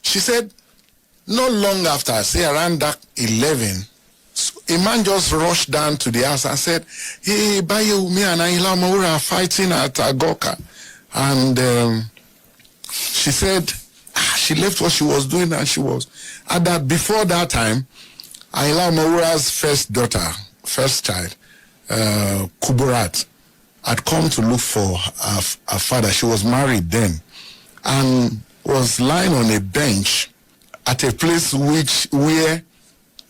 She said, not long after, say around that 11, a man just rushed down to the house and said, hey, Bayewumi and Ayinla Omowura are fighting at Agoka. And she said, she left what she was doing and she was. And that before that time, Ayinla Omowura's first child, Kuburat, had come to look for her father. She was married then and was lying on a bench at a place where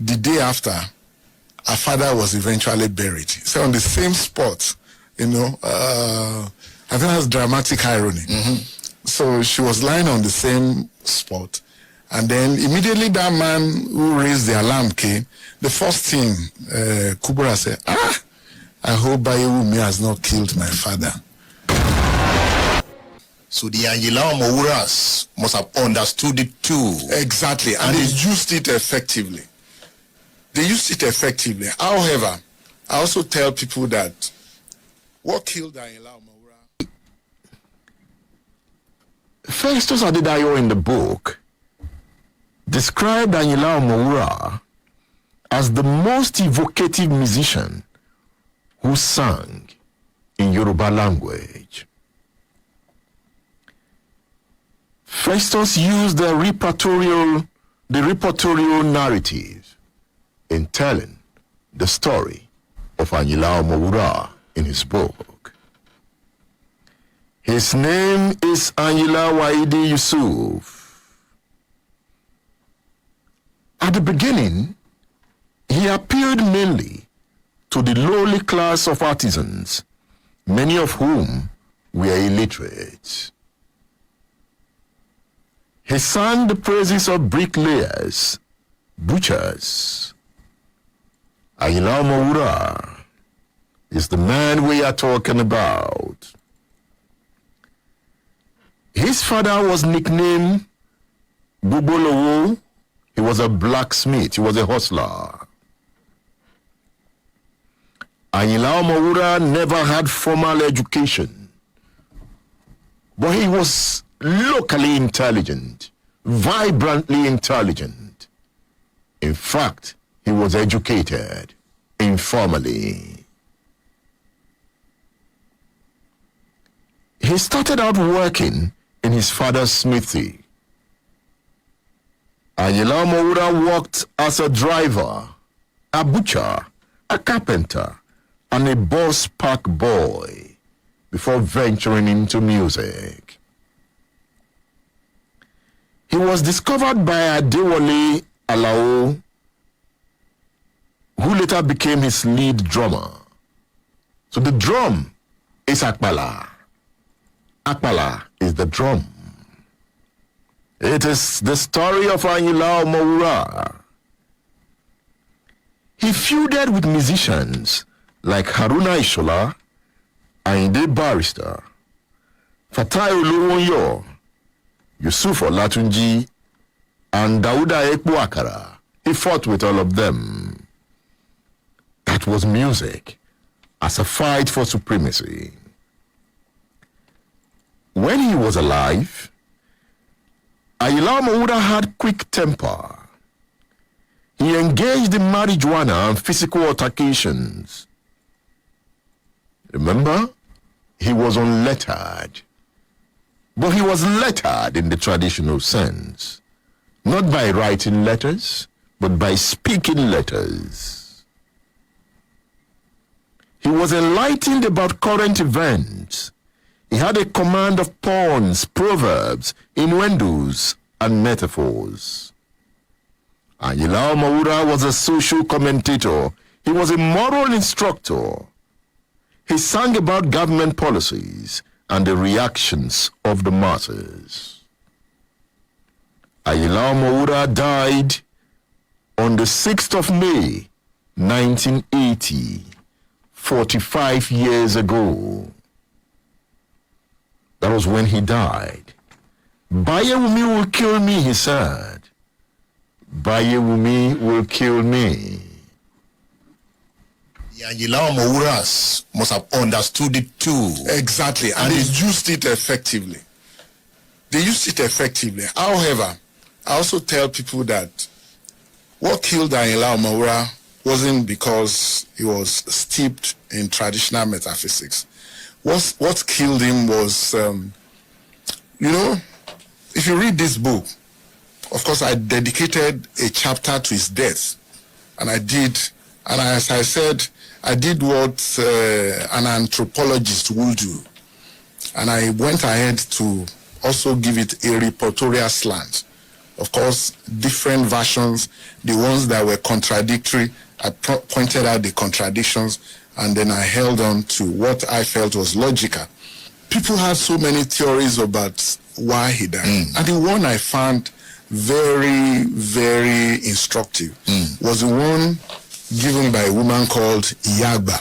the day after her father was eventually buried. So on the same spot, I think that's dramatic irony. So she was lying on the same spot. And then immediately that man who raised the alarm came. The first thing Kubura said, I hope Bayewumi has not killed my father. So the Ayinla Omowuras must have understood it too. Exactly, and they used it effectively. However, I also tell people that what killed Ayinla Omowura? Festus Adedayo in the book described Ayinla Omowura as the most evocative musician who sang in Yoruba language. Festus used the repertorial narrative in telling the story of Ayinla Omowura in his book. His name is Ayinla Waidi Yusuf. At the beginning, he appealed mainly to the lowly class of artisans, many of whom were illiterate. He sang the praises of bricklayers, butchers. Ayinla Omowura is the man we are talking about. His father was nicknamed Bubolowo. He was a blacksmith. He was a hustler. Ayinla Omowura never had formal education, but he was locally intelligent, vibrantly intelligent. In fact, he was educated informally. He started out working in his father's smithy. Ayinla Omowura worked as a driver, a butcher, a carpenter, and a bus park boy before venturing into music. He was discovered by Adewale Alao, who later became his lead drummer. So the drum is Akpala. Akpala is the drum. It is the story of Ayinla Omowura. He feuded with musicians like Haruna Ishola, Ayinde Barrister, Fatai Bayewumi, Yusuf Olatunji, and Dauda Ekbuakara. He fought with all of them. That was music as a fight for supremacy. When he was alive, Ayinla Omowura had quick temper. He engaged in marijuana and physical altercations. Remember, he was unlettered. But he was lettered in the traditional sense, not by writing letters, but by speaking letters. He was enlightened about current events. He had a command of puns, proverbs, innuendos, and metaphors. Ayinla Omowura was a social commentator. He was a moral instructor. He sang about government policies and the reactions of the masses. Ayinla Omowura died on the 6th of May, 1980, 45 years ago. That was when he died. Bayewumi will kill me, he said. Bayewumi will kill me. The Ayinla Omowuras must have understood it too. Exactly, and they used it effectively. However, I also tell people that what killed Ayinla Omowura wasn't because he was steeped in traditional metaphysics. What killed him was, if you read this book, of course, I dedicated a chapter to his death. And as I said, I did what an anthropologist would do. And I went ahead to also give it a reportorial slant. Of course, different versions, the ones that were contradictory, I pointed out the contradictions, and then I held on to what I felt was logical. People had so many theories about why he died. And the one I found very, very instructive was the one given by a woman called Iyagba.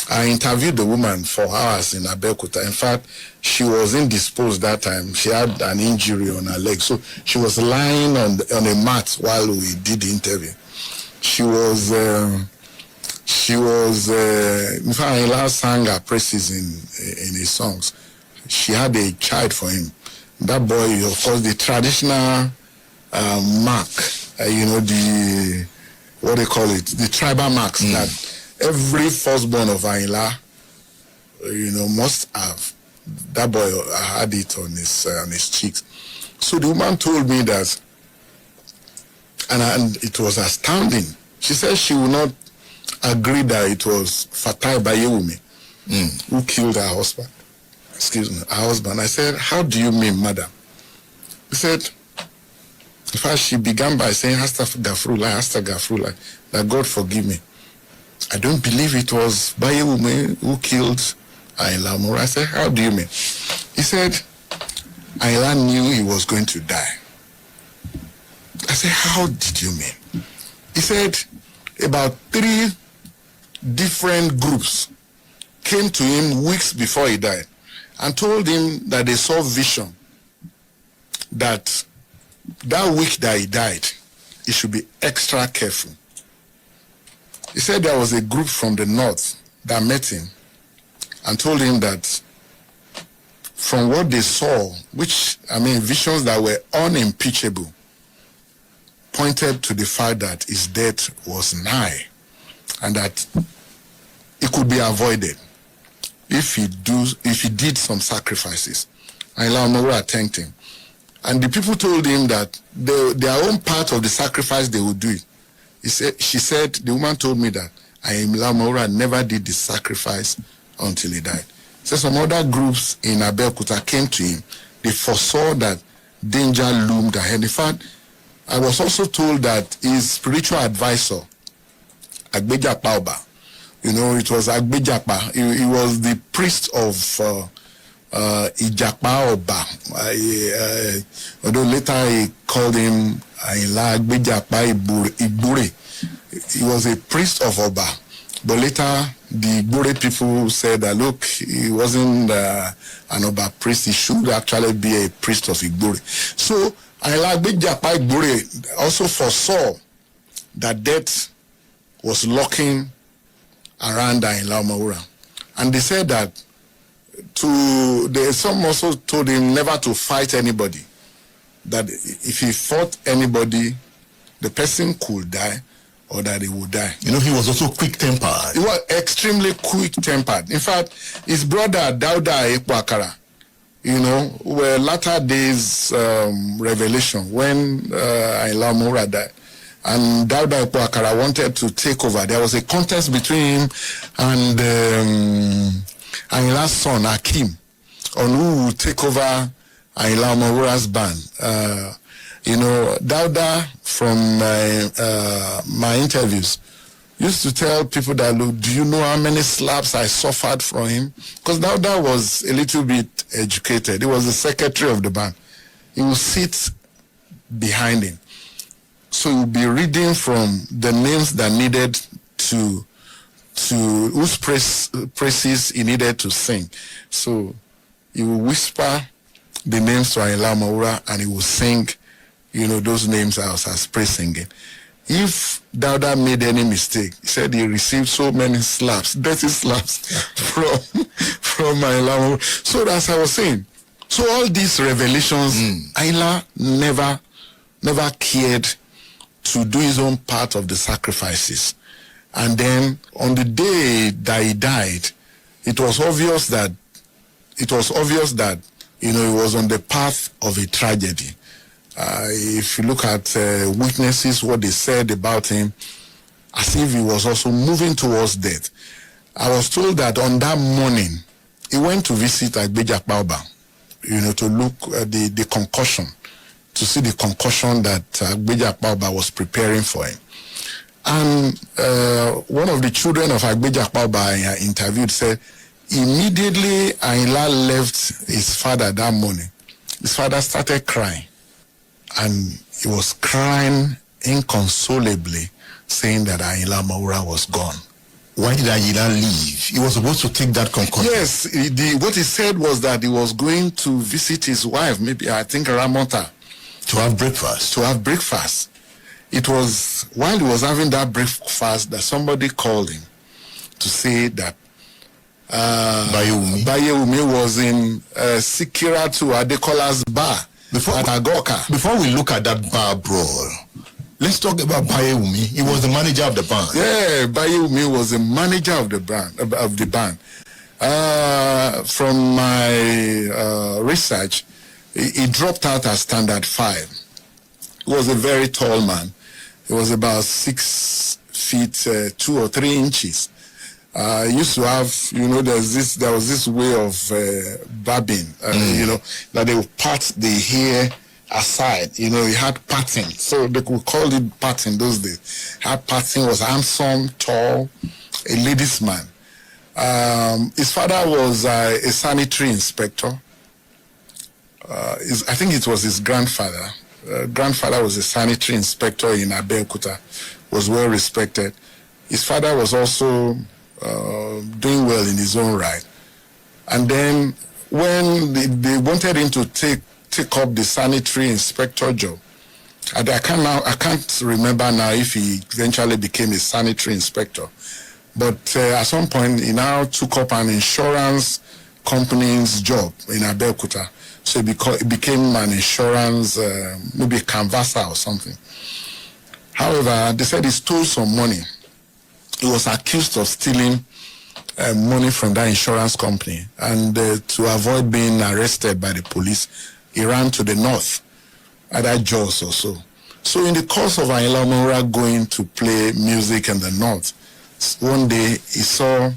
I interviewed the woman for hours in Abeokuta. In fact, she was indisposed that time. She had an injury on her leg. So she was lying on a mat while we did the interview. In fact, Ayinla sang her praises in his songs. She had a child for him. That boy, of course, the traditional mark, the tribal marks that every firstborn of Ayinla, must have. That boy had it on his cheeks. So the woman told me that, and it was astounding. She said she would not agree that it was Fatai Bayewumi who killed her husband. Her husband. I said, how do you mean, madam? He said, in fact, she began by saying, Astagfirullah, that God forgive me. I don't believe it was Bayewumi who killed Ayinla Omowura. I said, how do you mean? He said, Ayinla knew he was going to die. I said, how did you mean? He said, about 3 different groups came to him weeks before he died and told him that they saw vision that week that he died, he should be extra careful. He said there was a group from the north that met him and told him that from what they saw, visions that were unimpeachable, pointed to the fact that his death was nigh and that it could be avoided if he did some sacrifices. Ayinla Omowura thanked him. And the people told him that their own part of the sacrifice, they would do it. The woman told me that Ayinla Omowura never did the sacrifice until he died. So some other groups in Abeokuta came to him. They foresaw that danger loomed ahead. In fact, I was also told that his spiritual advisor, Agbejapa Oba, it was Agbejapa. He was the priest of Ijapa Oba. Although later he called him Ayinla Agbejapa Ibure. He was a priest of Oba. But later, the Igbore people said that, look, he wasn't an Oba priest. He should actually be a priest of Igbore. So, Ayinla Agbejapa Ibure also foresaw that death was lurking around Ayinla Omowura. And they said that some also told him never to fight anybody. That if he fought anybody, the person could die or that he would die. He was also quick-tempered. He was extremely quick-tempered. In fact, his brother, Dauda Ekpakara, were latter days revelation when Ayinla Omowura died. And Dauda Ekpakara wanted to take over. There was a contest between him and Ayinla's son, Akim, on who would take over Ayinla Omowura's band. Dauda, from my interviews, used to tell people that, look, do you know how many slaps I suffered from him? Because Dauda was a little bit educated. He was the secretary of the band. He would sit behind him. So he would be reading from the names that needed whose praises he needed to sing. So he would whisper the names to Ayinla Omowura and he would sing, those names as praise singing. If Dauda made any mistake, he said he received so many slaps, dirty slaps from Ayinla Omowura. So as I was saying, so all these revelations, Ayinla never never cared to do his own part of the sacrifices. And then on the day that he died, it was obvious that he was on the path of a tragedy. If you look at witnesses, what they said about him, as if he was also moving towards death. I was told that on that morning, he went to visit Agbeja Baoba, to look at the concussion, to see the concussion that Agbeja Baoba was preparing for him. And one of the children of Agbeja Baoba I interviewed said, immediately Ayinla left his father that morning, his father started crying. And he was crying inconsolably, saying that Ayinla Omowura was gone. Why did Ayinla leave? He was supposed to take that concussion. Yes, what he said was that he was going to visit his wife, maybe I think Ramota. To have breakfast. It was while he was having that breakfast that somebody called him to say that Bayewumi was in Sikiratu Adekola's bar at Agoka. Before we look at that bar brawl, let's talk about Bayewumi. He was the manager of the band. Yeah, Bayewumi was the manager of the band. From my research, he dropped out at standard 5. He was a very tall man. He was about 6 feet 2 or 3 inches. Used to have, there was this way of barbing, that they would part the hair aside. He had parting, so they could call it parting those days. Had parting, was handsome, tall, a ladies' man. His father was a sanitary inspector. I think it was his grandfather. Grandfather was a sanitary inspector in Abeokuta, was well respected. His father was also doing well in his own right. And then when they wanted him to take up the sanitary inspector job, I can't remember now if he eventually became a sanitary inspector. But at some point, he now took up an insurance company's job in Abeokuta. So he became an insurance, maybe a canvasser or something. However, they said he stole some money. He was accused of stealing money from that insurance company. And to avoid being arrested by the police, he ran to the north, either Jos or so. So in the course of Ayinla Omowura going to play music in the north, one day he saw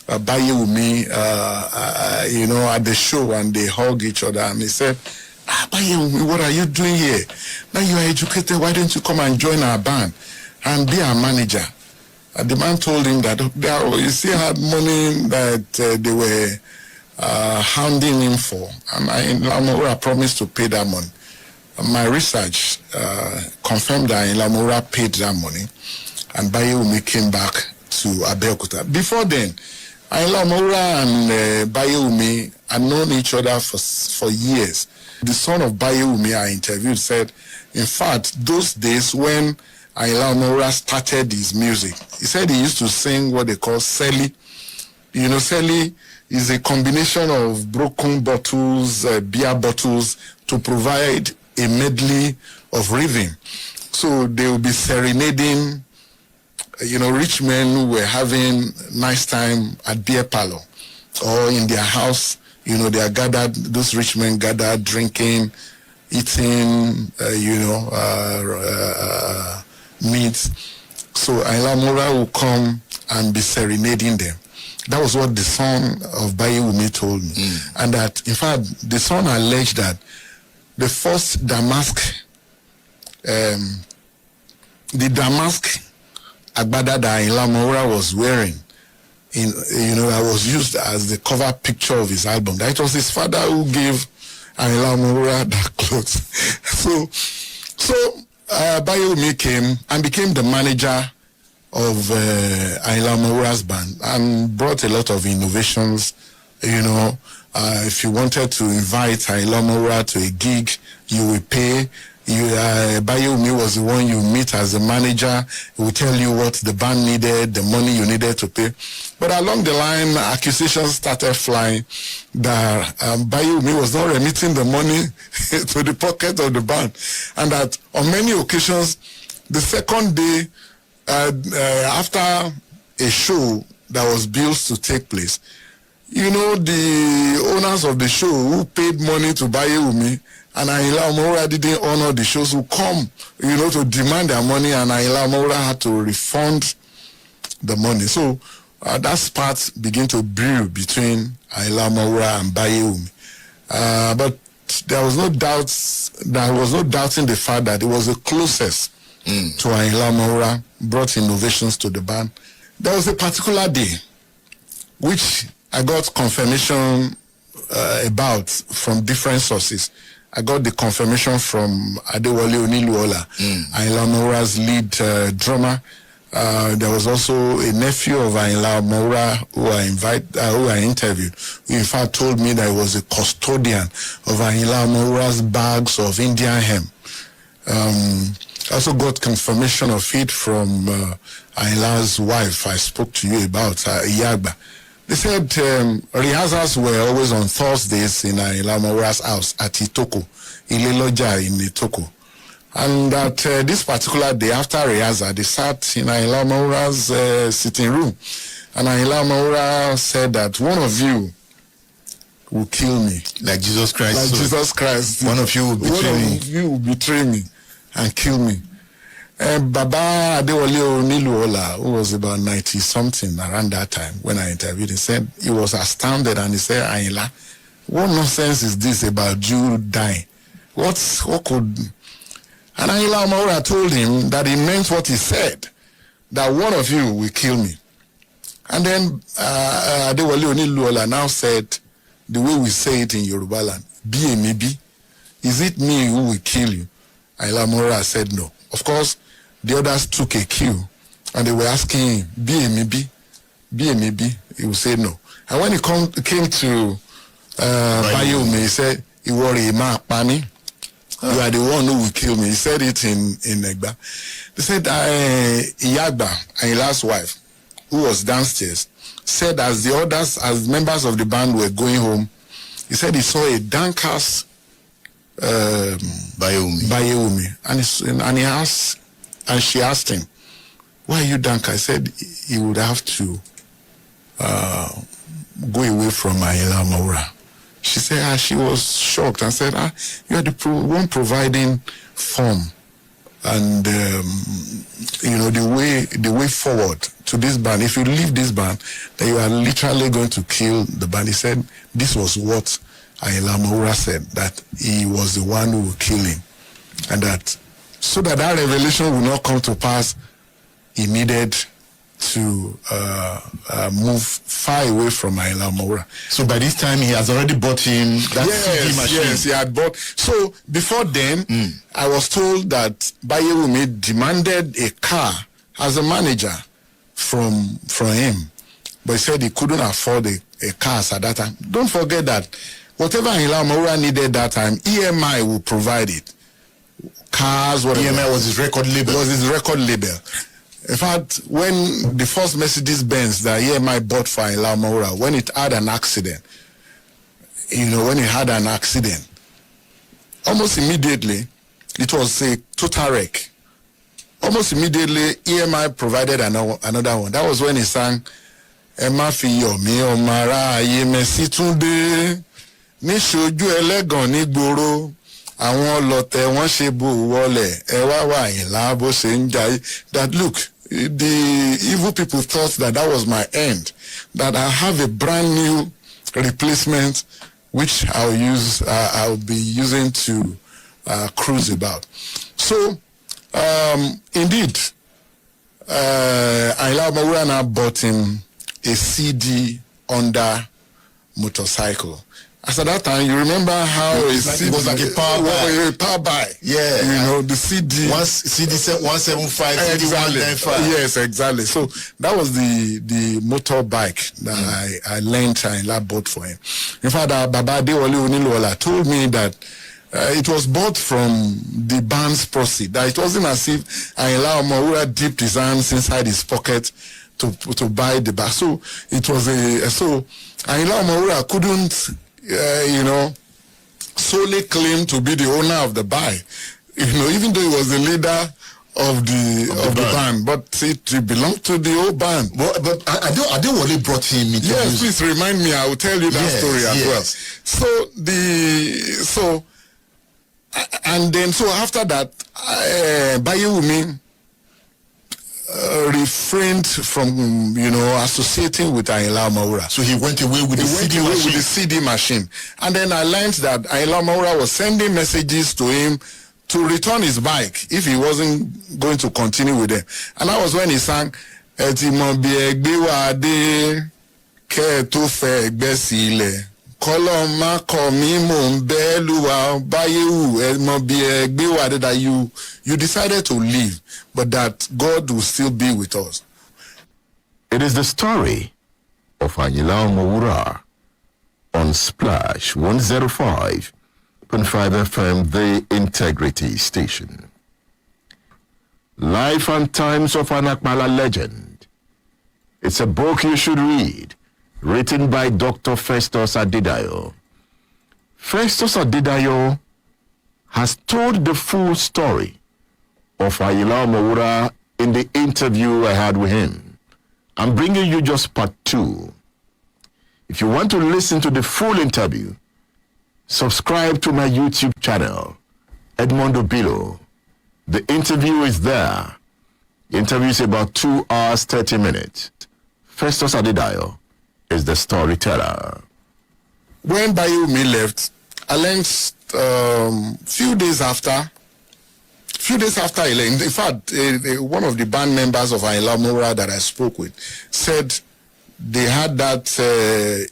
Bayewumi, at the show, and they hugged each other, and he said, Bayewumi, what are you doing here? Now you are educated, why don't you come and join our band and be our manager? The man told him that he still had money that they were hounding him for, and Ayinla Omowura promised to pay that money. My research confirmed that Ayinla Omowura paid that money, and Bayewumi came back to Abeokuta. Before then, Ayinla Omowura and Bayewumi had known each other for years. The son of Bayewumi I interviewed said, in fact, those days when Ayinla Omowura started his music, he said he used to sing what they call Seli. Seli is a combination of broken bottles, beer bottles, to provide a medley of rhythm. So they will be serenading rich men who were having nice time at beer parlor or in their house. They are gathered, those rich men gathered, drinking, eating, meat. So Ayinla Omowura will come and be serenading them. That was what the son of Bayewumi told me. And that, in fact, the son alleged that the first damask agbada that Ayinla Omowura was wearing, that was used as the cover picture of his album. That it was his father who gave Ayinla Omowura that clothes. So Bayewumi came and became the manager of Ayinla Omowura's band and brought a lot of innovations. If you wanted to invite Ayinla Omowura to a gig, you will pay. Bayomi was the one you meet as the manager. He will tell you what the band needed, the money you needed to pay. But along the line, accusations started flying that Bayomi was not remitting the money to the pocket of the band, and that on many occasions, the second day after a show that was built to take place, the owners of the show who paid money to Bayomi and Ayinla Omowura didn't honor the shows, who come, to demand their money, and Ayinla Omowura had to refund the money. So that spat began to brew between Ayinla Omowura and Bayomi. But there was no doubting the fact that it was the closest to Ayinla Omowura, brought innovations to the band. There was a particular day which I got confirmation about from different sources. I got the confirmation from Adewale Oniluola, Ayinla Omowura's lead drummer. There was also a nephew of Ayinla Omowura who I interviewed, who in fact told me that he was a custodian of Ayinla Omowura's bags of Indian hemp. I also got confirmation of it from Ayinla's wife I spoke to you about, Iyagba. They said rehearsals were always on Thursdays in Ayinla Omowura's house at Itoko, Ileloja in Itoko. And that this particular day after rehearsal, they sat in Ayinla Omowura's sitting room. And Ayinla Omowura said that one of you will kill me. Like Jesus Christ. Like Jesus Christ. One of you will betray me. One of you will betray me and kill me. Baba Adewale Oniluola, who was about 90-something around that time when I interviewed, he said he was astounded, and he said, Ayinla, what nonsense is this about you dying? What could... And Ayinla Omowura told him that he meant what he said, that one of you will kill me. And then Adewale Oniluola now said, the way we say it in Yoruba land, be a maybe, is it me who will kill you? Ayinla Omowura said no. Of course, the others took a cue, and they were asking him, be a maybe? Be a maybe? He would say no. And when he came to Bayomi, he said, you are the one who will kill me. He said it in Egba. They said, Iyagba, Ayinla's wife, who was downstairs, said as the others, as members of the band were going home, he said he saw a downcast Bayomi, and she asked him, why are you downcast? I said he would have to go away from Ayinla Omowura. She said she was shocked and said, you are the one providing form and the way forward to this band. If you leave this band, then you are literally going to kill the band. He said this was what Ayinla Omowura said, that he was the one who would kill him, and that so that revelation would not come to pass, he needed to move far away from Ayinla Omowura. So by this time, he has already bought him that CD machine. Yes, he had bought. So before then, I was told that Bayewumi demanded a car as a manager from him, but he said he couldn't afford a car at that time. Don't forget that whatever Ayinla Omowura needed that time, EMI will provide it. Cars, whatever. EMI was his record label. In fact, when the first Mercedes-Benz that EMI bought for Ayinla Omowura, when it had an accident, almost immediately, it was a total wreck. Almost immediately, EMI provided another one. That was when he sang, Emma Fiyomi Omara Ayemesi Tunde, Nishoju Elegan Nigboro, àwọn ọlọ̀tẹ̀ wọ́n ṣe bò wọlẹ̀ ẹ wá wà Ayinla bó ṣe ń jayé. That look, the evil people thought that was my end, that I have a brand new replacement which I'll be using to cruise about. So indeed, Ayinla Omowura now bought him a CD under motorcycle. As at that time, you remember how it was like a power buy. Yeah. The CD. CD 175, CD 195. Yes, exactly. So that was the motorbike that I learned Ayinla bought for him. In fact, Baba Adewale Oniluola told me that it was bought from the band's proceeds. That it wasn't as if Ayinla Omowura dipped his hands inside his pocket to buy the bag. So it was so Ayinla Omowura couldn't, solely claim to be the owner of the bag. Even though he was the leader of the band, but it belonged to the old band. But I don't really brought him into Yes, please remind me. I will tell you that story as well. So after that, Bayewumi refrained from associating with Ayinla Omowura. So he went away with the CD machine. And then I learned that Ayinla Omowura was sending messages to him to return his bike if he wasn't going to continue with them. And that was when he sang that you decided to leave, but that God will still be with us. It is the story of Ayinla Omowura on Splash 105.5 FM, the Integrity Station. Life and Times of an Akmala Legend. It's a book you should read, written by Dr. Festus Adedayo. Festus Adedayo has told the full story of Ayinla Omowura in the interview I had with him. I'm bringing you just part 2. If you want to listen to the full interview, subscribe to my YouTube channel, Edmondo Bilo. The interview is there. The interview is about 2 hours, 30 minutes. Festus Adedayo is the storyteller. When Bayewumi left, I learned few days after he left. In fact, one of the band members of Ayinla Omowura that I spoke with said they had that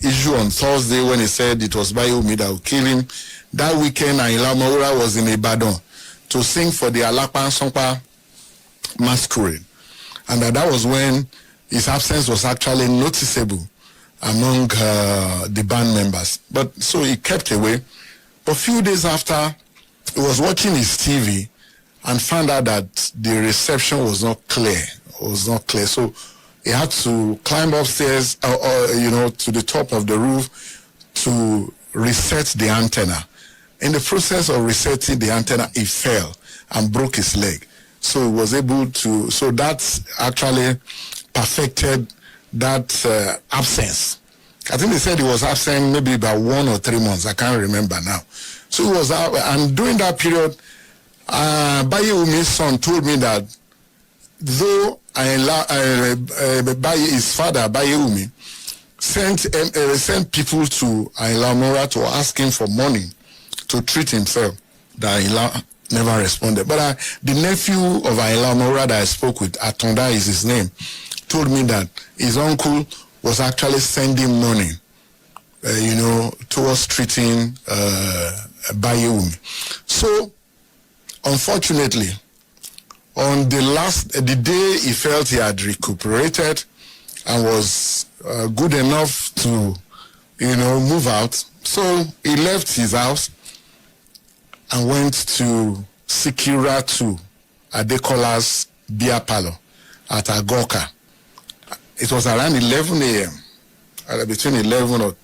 issue on Thursday when he said it was Bayewumi that would kill him. That weekend, Ayinla Omowura was in Ibadan to sing for the Alakpa Nsonpa masquerade. And that was when his absence was actually noticeable among the band members. But so he kept away. But a few days after, he was watching his TV and found out that the reception was not clear. So he had to climb upstairs, to the top of the roof to reset the antenna. In the process of resetting the antenna, he fell and broke his leg. So he was able to, so that's actually perfected that absence. I think they said he was absent maybe about 1 or 3 months. I can't remember now. So he was out, and during that period, Bayewumi's son told me that though his father, Bayewumi, sent people to Ayinla Omowura to ask him for money to treat himself, that Ayinla never responded. But the nephew of Ayinla Omowura that I spoke with, Atonda is his name, told me that his uncle was actually sending money, towards treating Bayewumi. So, unfortunately, on the day he felt he had recuperated and was good enough to, move out, so he left his house and went to Sikira 2 Adekola's beer parlor at Agoka. It was around 11 a.m., between 11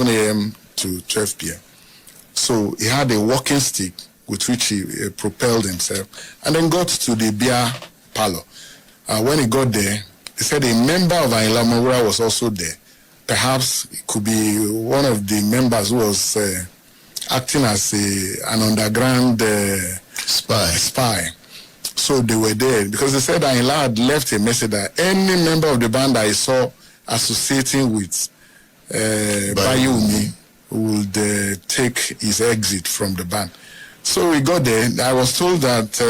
a.m. to 12 p.m. So he had a walking stick with which he propelled himself and then got to the beer parlor. When he got there, he said a member of Ayinla Omowura was also there. Perhaps it could be one of the members who was acting as an underground spy. So they were there because they said Ayinla had left a message that any member of the band that I saw associating with Bayewumi would take his exit from the band. So we got there. I was told that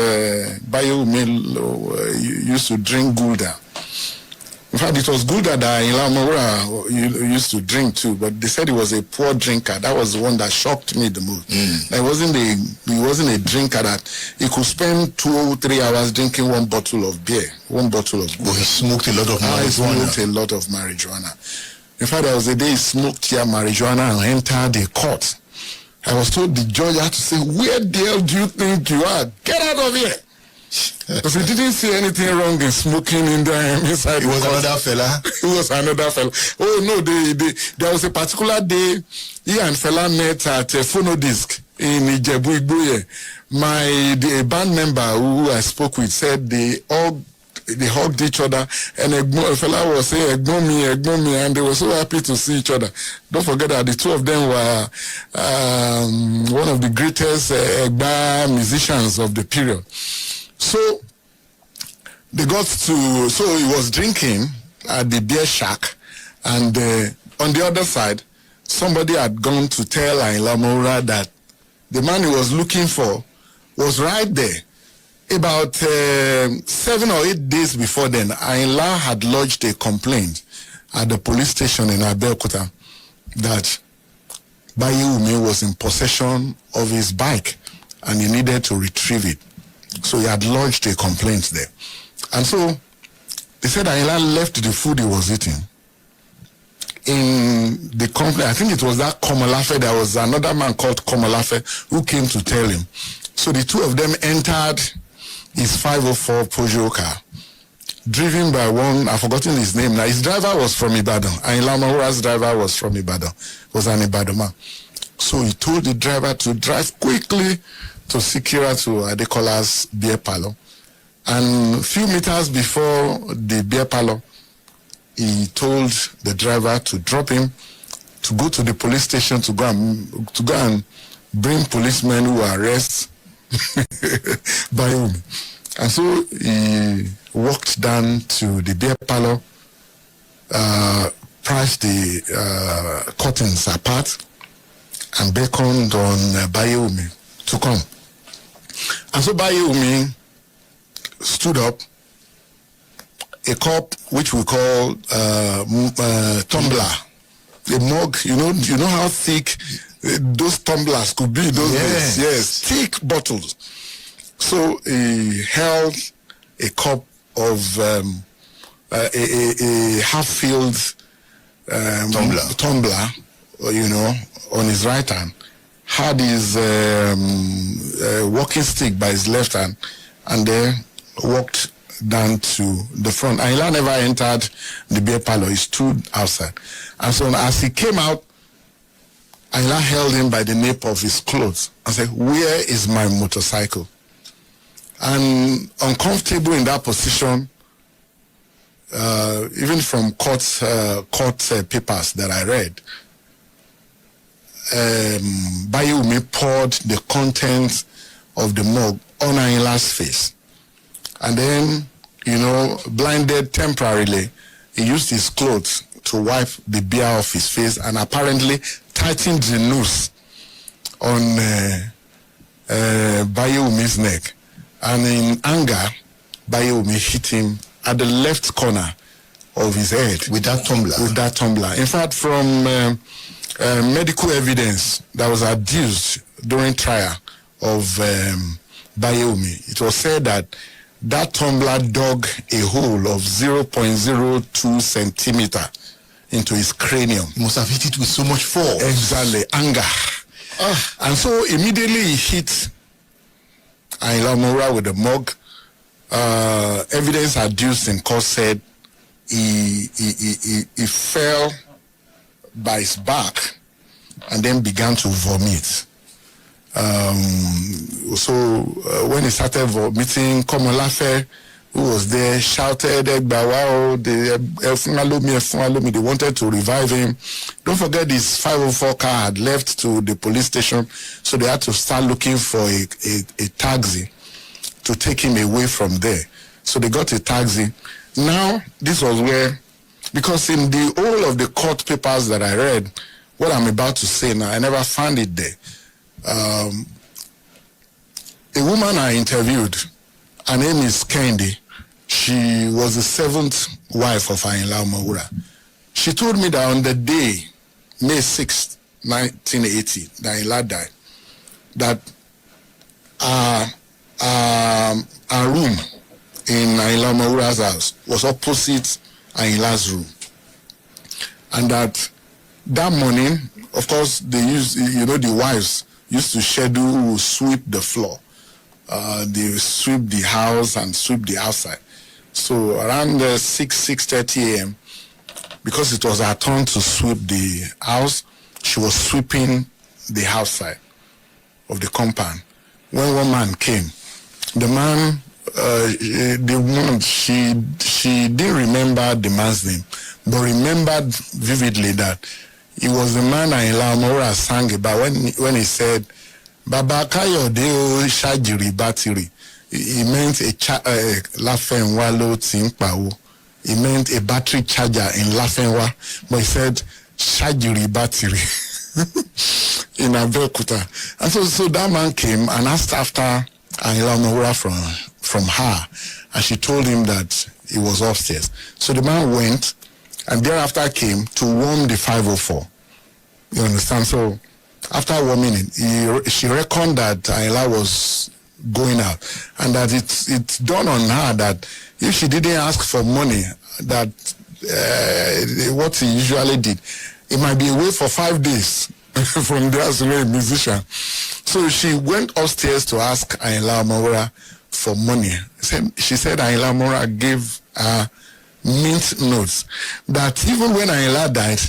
Bayewumi used to drink Gulda. In fact, it was Gulda that Ayinla Omowura used to drink too, but they said he was a poor drinker. That was the one that shocked me the most. He wasn't a drinker that he could spend 2 or 3 hours drinking one bottle of beer, one bottle of Gulda. Well, he smoked a lot of marijuana. He smoked a lot of marijuana. In fact, there was a day he smoked marijuana and entered the court I was told the judge had to say, where the hell do you think you are? Get out of here. Because he didn't see anything wrong in smoking in the inside. It was another fella. It was another fella. Oh no, there was a particular day he and fella met at a Phonodisc in Ijebu Igboye. The band member who I spoke with said they hugged each other, and a fella was saying Egbo me, and they were so happy to see each other. Don't forget that the two of them were one of the greatest Egba musicians of the period. So they got to, so he was drinking at the beer shack, and on the other side, somebody had gone to tell Ayinla Omowura that the man he was looking for was right there. About 7 or 8 days before then, Ayinla had lodged a complaint at the police station in Abeokuta that Bayewumi was in possession of his bike and he needed to retrieve it. So he had lodged a complaint there. And so they said Ayinla left the food he was eating in the company. I think it was that Komolafe. There was another man called Komolafe who came to tell him. So the two of them entered his 504 Peugeot car, driven by one, I've forgotten his name now. His driver was from Ibadan. Ayinla Omowura's driver was from Ibadan. Was an Ibadan man. So he told the driver to drive quickly to Sikira to Adekola's beer parlor. And a few meters before the beer parlor, he told the driver to drop him, to go to the police station to go and bring policemen who arrest Bayomi. And so he walked down to the beer parlor, priced the curtains apart, and beckoned on Bayomi to come. And so Bayomi stood up, a cup which we call tumbler, a mug. You know how thick those tumblers could be those days. Yes, thick bottles. So he held a cup of a half-filled tumbler, on his right hand, had his walking stick by his left hand, and then walked down to the front. Ayinla never entered the beer parlor. He stood outside. And so as he came out, Ayinla held him by the nape of his clothes and said, "Where is my motorcycle?" And uncomfortable in that position, even from court papers that I read, Bayewumi poured the contents of the mug on Ayinla's face. And then, blinded temporarily, he used his clothes to wipe the beer off his face and apparently tightened the noose on Bayewumi's neck. And in anger, Bayewumi hit him at the left corner of his head. With that tumbler? In fact, from medical evidence that was adduced during trial of Bayewumi, it was said that tumbler dug a hole of 0.02 centimeter into his cranium. He must have hit it with so much force. Exactly, anger. And so immediately he hit Ayinla Omowura with the mug. Evidence adduced in court said he fell by his back and then began to vomit. So when he started vomiting, Komolafe, who was there, shouted, they wanted to revive him. Don't forget his 504 car had left to the police station, so they had to start looking for a taxi to take him away from there. So they got a taxi. Now, this was where, because in the whole of the court papers that I read, what I'm about to say now, I never found it there. A woman I interviewed, her name is Kendi. She was the 7th wife of Ayinla Omowura. She told me that on the day, May 6th, 1980, that Ayinla died, that our room in Ayinla Omowura's house was opposite Ayinla's room. And that morning, of course, they used, the wives used to schedule who will sweep the floor. They sweep the house and sweep the outside. So around 6:30 a.m., because it was her turn to sweep the house, she was sweeping the house side of the compound. When one man came, the man, the woman, she didn't remember the man's name, but remembered vividly that it was the man Ayinla Omowura sang about when he said, Baba Kayode o Shajiri Batiri. He meant a Lafenwa lo Tinkpawo. He meant a battery charger in Lafenwa, but he said Shajiri Batiri in Abeokuta. And so that man came and asked after Ayinla Omowura from her, and she told him that he was upstairs. So the man went and thereafter came to warm the 504. You understand? So after warming it, she reckoned that Ayinla was going out, and that it's dawned on her that if she didn't ask for money, that what he usually did, it might be away for 5 days from there as a musician. So she went upstairs to ask Ayinla Omowura for money. She said Ayinla Omowura gave her mint notes that even when Ayinla died,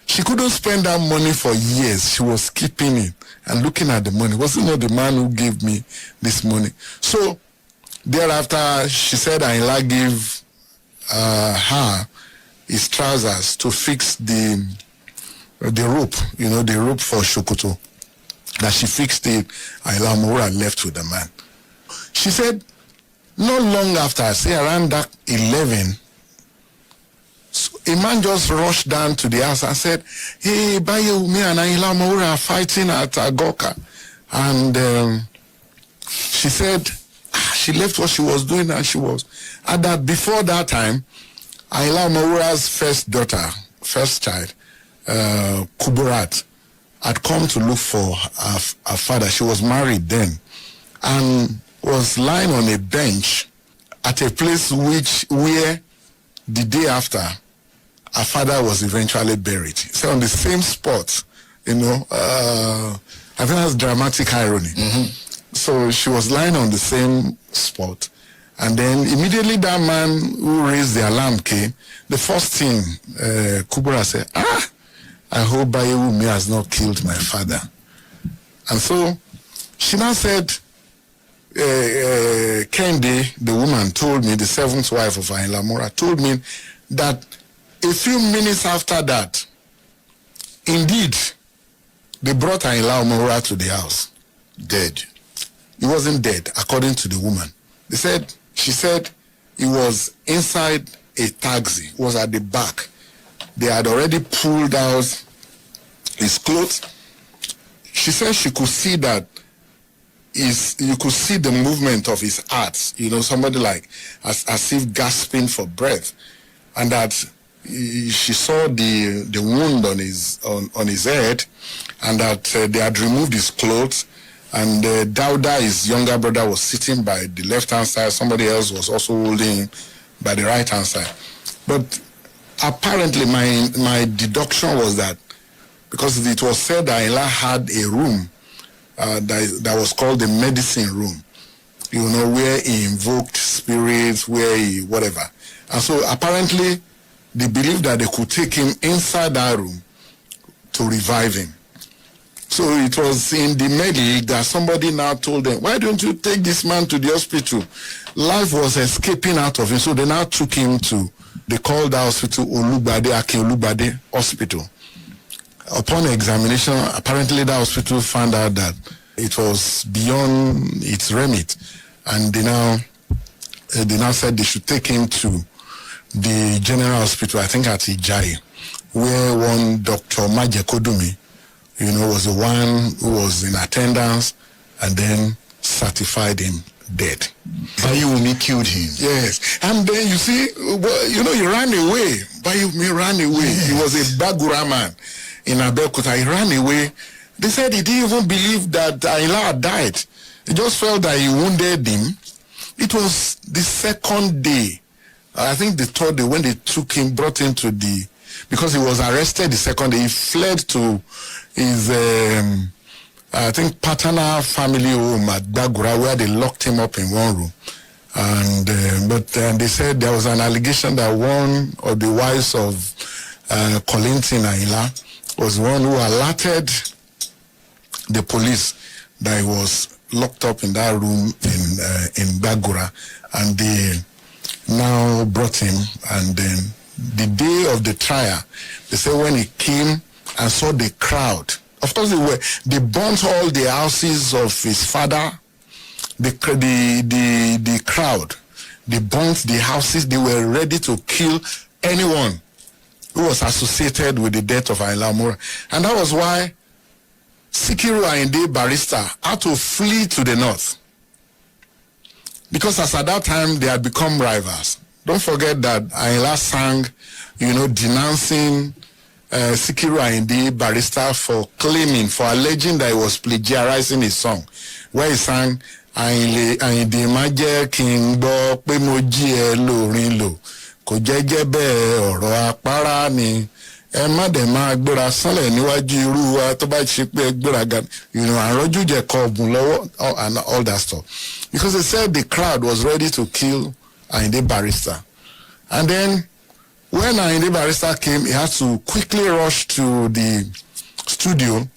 she couldn't spend that money for years. She was keeping it and looking at the money. Was it not the man who gave me this money? So thereafter, she said Ayinla gave her his trousers to fix the rope, the rope for Shokoto. That she fixed it, Ayinla Omowura left with the man. She said, not long after, say around that 11, so a man just rushed down to the house and said, hey, Bayomi and Ayinla Omowura are fighting at Agoka. And she said, she left what she was doing and she was. And that before that time, Ayinla Omowura's first child, Kuburat, had come to look for her father. She was married then and was lying on a bench at a place where the day after her father was eventually buried. So on the same spot, I think that's dramatic irony. Mm-hmm. So she was lying on the same spot, and then immediately that man who raised the alarm came. The first thing Kubura said, I hope Bayewumi has not killed my father. And so she now said, Kende, the woman, told me, the seventh wife of Ayinla Omowura, told me that a few minutes after that, indeed, they brought Ayinla Omowura to the house, dead. He wasn't dead, according to the woman. She said he was inside a taxi, was at the back. They had already pulled out his clothes. She said she could see that you could see the movement of his heart, somebody like as if gasping for breath, and that she saw the wound on his head, and that they had removed his clothes, and Dauda, his younger brother, was sitting by the left-hand side. Somebody else was also holding him by the right-hand side. But apparently my deduction was that because it was said that Ayinla had a room that was called the medicine room, where he invoked spirits, where he whatever. And so apparently they believed that they could take him inside that room to revive him. So it was in the medic that somebody now told them, why don't you take this man to the hospital? Life was escaping out of him. So they now took him they called the hospital Olugbade Hospital. Upon examination, apparently the hospital found out that it was beyond its remit. And they now said they should take him to the general hospital, I think at Ijayi, where one Dr. Majekodumi, was the one who was in attendance and then certified him dead. Bayewumi killed him. Yes. And then you see, he ran away. Bayewumi ran away. Yes. He was a Bagura man in Abeokuta. He ran away. They said he didn't even believe that Ayinla had died. He just felt that he wounded him. It was the second day, I think the third day, when they brought him to because he was arrested the second day. He fled to his I think, paternal family home at Dagura, where they locked him up in one room. And but they said there was an allegation that one of the wives of Kollington Ayinla was one who alerted the police that he was locked up in that room in Dagura, and they now brought him. And then the day of the trial, they said when he came and saw the crowd, of course they burnt all the houses of his father. The crowd, they burnt the houses. They were ready to kill anyone who was associated with the death of Ayinla Omowura. And that was why Sikiru Ayinde Barrister had to flee to the north. Because as at that time, they had become rivals. Don't forget that Ayinla sang, denouncing Sikiru Ayinde Barrister for alleging that he was plagiarizing his song, where he sang, Ayinde má jẹ́ kí n gbọ́ pé mo jí ẹ lórin lò kò jẹ́jẹ́ bẹ́ẹ̀ ọ̀rọ̀ apárá ni ẹ má dẹ̀ máa gbéra sánlẹ̀ níwájú irú wa tó bá ṣe pé gbéraga àrọ́jú jẹ́ kọ ọ̀bùn lọ́wọ́ and all that stuff, because they said the crowd was ready to kill Ayinde Barrister. And then when Ayinde Barrister came, he had to quickly rush to the studio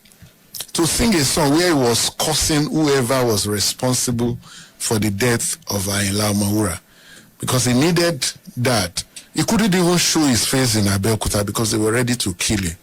to sing a song where he was cursing whoever was responsible for the death of Ayinla Omowura, because he needed that. He couldn't even show his face in Abeokuta because they were ready to kill him.